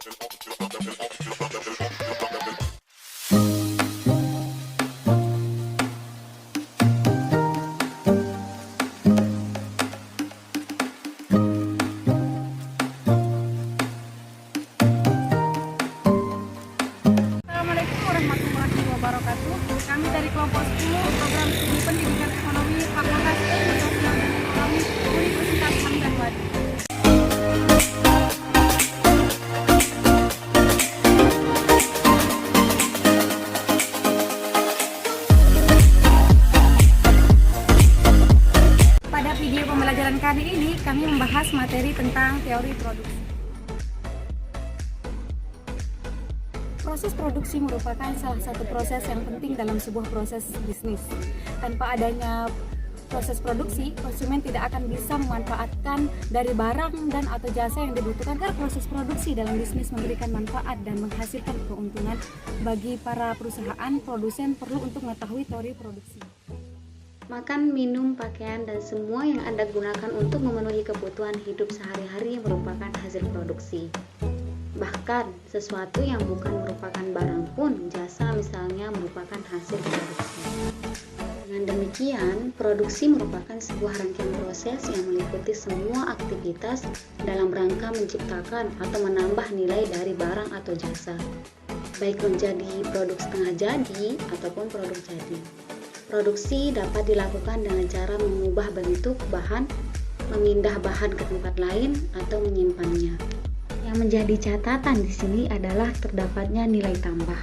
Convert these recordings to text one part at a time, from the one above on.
Assalamualaikum warahmatullahi wabarakatuh. Kami dari kelompok 10 program studi pendidikan ekonomi Fakultas Ilmu Sosial dan Ekonomi Universitas Hamdan Wadi. Pada video pembelajaran kali ini kami membahas materi tentang teori produksi. Proses produksi merupakan salah satu proses yang penting dalam sebuah proses bisnis. Tanpa adanya proses produksi, konsumen tidak akan bisa memanfaatkan dari barang dan atau jasa yang dibutuhkan. Karena proses produksi dalam bisnis memberikan manfaat dan menghasilkan keuntungan bagi para perusahaan, produsen perlu untuk mengetahui teori produksi. Makan, minum, pakaian, dan semua yang Anda gunakan untuk memenuhi kebutuhan hidup sehari-hari merupakan hasil produksi. Bahkan, sesuatu yang bukan merupakan barang pun, jasa misalnya, merupakan hasil produksi. Dengan demikian, produksi merupakan sebuah rangkaian proses yang meliputi semua aktivitas dalam rangka menciptakan atau menambah nilai dari barang atau jasa, baik menjadi produk setengah jadi ataupun produk jadi. Produksi dapat dilakukan dengan cara mengubah bentuk bahan, memindah bahan ke tempat lain, atau menyimpannya. Yang menjadi catatan di sini adalah terdapatnya nilai tambah.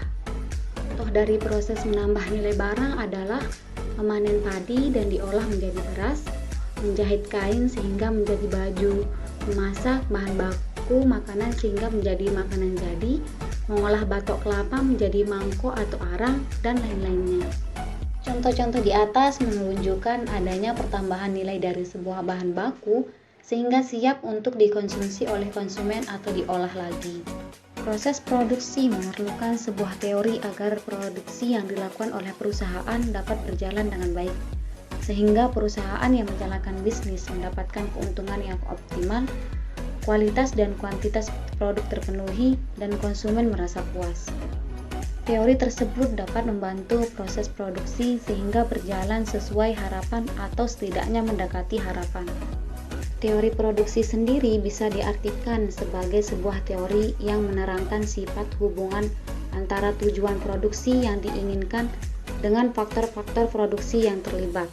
Contoh dari proses menambah nilai barang adalah memanen padi dan diolah menjadi beras, menjahit kain sehingga menjadi baju, memasak bahan baku makanan sehingga menjadi makanan jadi, mengolah batok kelapa menjadi mangkok atau arang, dan lain-lainnya. Contoh-contoh di atas menunjukkan adanya pertambahan nilai dari sebuah bahan baku sehingga siap untuk dikonsumsi oleh konsumen atau diolah lagi. Proses produksi memerlukan sebuah teori agar produksi yang dilakukan oleh perusahaan dapat berjalan dengan baik, sehingga perusahaan yang menjalankan bisnis mendapatkan keuntungan yang optimal, kualitas dan kuantitas produk terpenuhi, dan konsumen merasa puas. Teori tersebut dapat membantu proses produksi sehingga berjalan sesuai harapan atau setidaknya mendekati harapan. Teori produksi sendiri bisa diartikan sebagai sebuah teori yang menerangkan sifat hubungan antara tujuan produksi yang diinginkan dengan faktor-faktor produksi yang terlibat.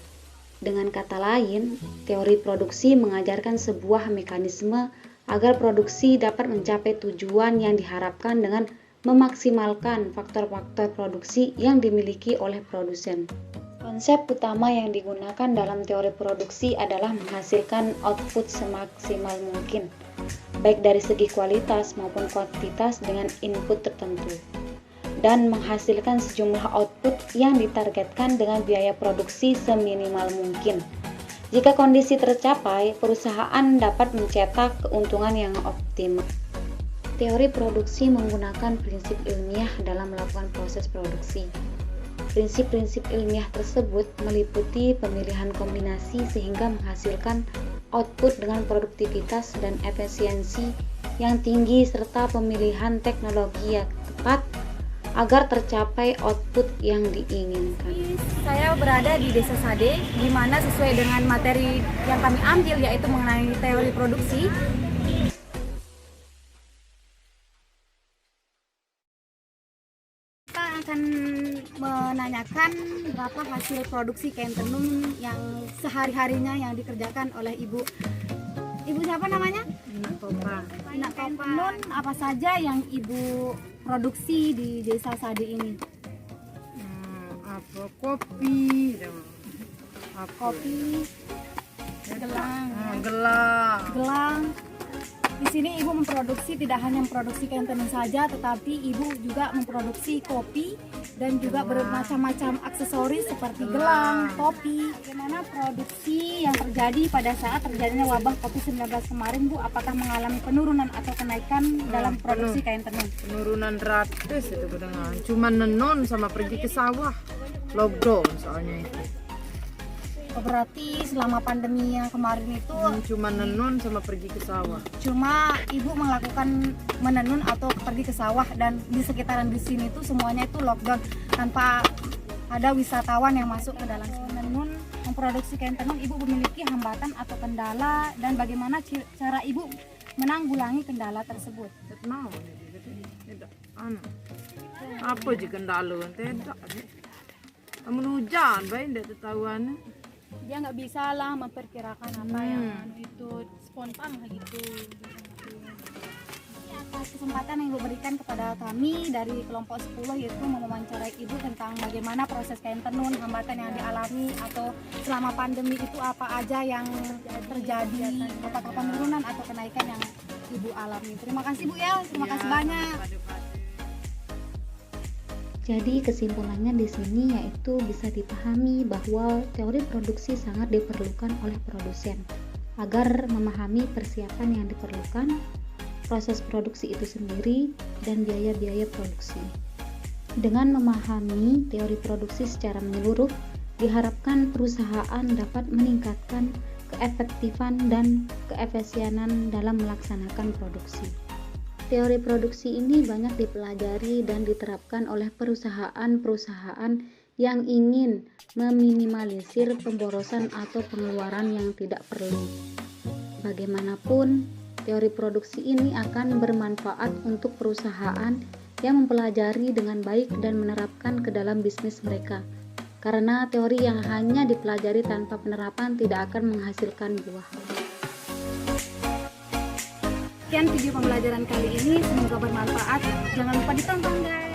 Dengan kata lain, teori produksi mengajarkan sebuah mekanisme agar produksi dapat mencapai tujuan yang diharapkan dengan memaksimalkan faktor-faktor produksi yang dimiliki oleh produsen. Konsep utama yang digunakan dalam teori produksi adalah menghasilkan output semaksimal mungkin, baik dari segi kualitas maupun kuantitas dengan input tertentu, dan menghasilkan sejumlah output yang ditargetkan dengan biaya produksi seminimal mungkin. Jika kondisi tercapai, perusahaan dapat mencetak keuntungan yang optimal. Teori produksi menggunakan prinsip ilmiah dalam melakukan proses produksi. Prinsip-prinsip ilmiah tersebut meliputi pemilihan kombinasi sehingga menghasilkan output dengan produktivitas dan efisiensi yang tinggi serta pemilihan teknologi yang tepat agar tercapai output yang diinginkan. Saya berada di Desa Sade, di mana sesuai dengan materi yang kami ambil yaitu mengenai teori produksi. Kita akan menanyakan berapa hasil produksi kain tenun yang sehari-harinya yang dikerjakan oleh Ibu siapa namanya? Nak Tenun. Apa saja yang Ibu produksi di Desa Sade ini? Kopi, gelang. Di sini Ibu memproduksi tidak hanya memproduksi kain tenun saja, tetapi Ibu juga memproduksi kopi dan juga bermacam-macam aksesoris seperti gelang, topi. Bagaimana produksi yang terjadi pada saat terjadinya wabah COVID-19 kemarin, Bu? Apakah mengalami penurunan atau kenaikan dalam produksi kain tenun? Penurunan drastis itu kedengaran. Cuma nenun sama pergi ke sawah, lockdown soalnya itu. Berarti selama pandemi yang kemarin itu Cuma nenun sama pergi ke sawah. cuma ibu melakukan menenun atau pergi ke sawah, dan di sekitaran di sini tuh semuanya itu lockdown tanpa ada wisatawan yang masuk ke dalam sini. Menenun, memproduksi kain tenun, ibu memiliki hambatan atau kendala, dan bagaimana cara ibu menanggulangi kendala tersebut? Tidak tidak anu. Apa je kendala? Tidak. Amun hujan, baik tidak ketahuan. Dia nggak bisa lah memperkirakan apa yang itu spontan gitu. Ini atas kesempatan yang ibu berikan kepada kami dari kelompok 10, yaitu mewawancarai ibu tentang bagaimana proses kain tenun, hambatan yang dialami atau selama pandemi itu apa aja yang terjadi, apakah penurunan atau kenaikan yang ibu alami. Terima kasih Bu ya, terima kasih banyak. Jadi kesimpulannya di sini yaitu bisa dipahami bahwa teori produksi sangat diperlukan oleh produsen agar memahami persiapan yang diperlukan, proses produksi itu sendiri, dan biaya-biaya produksi. Dengan memahami teori produksi secara menyeluruh, diharapkan perusahaan dapat meningkatkan keefektifan dan keefisienan dalam melaksanakan produksi. Teori produksi ini banyak dipelajari dan diterapkan oleh perusahaan-perusahaan yang ingin meminimalisir pemborosan atau pengeluaran yang tidak perlu. Bagaimanapun, teori produksi ini akan bermanfaat untuk perusahaan yang mempelajari dengan baik dan menerapkan ke dalam bisnis mereka. Karena teori yang hanya dipelajari tanpa penerapan tidak akan menghasilkan buah. Sekian video pembelajaran kali ini, semoga bermanfaat. Jangan lupa ditonton guys.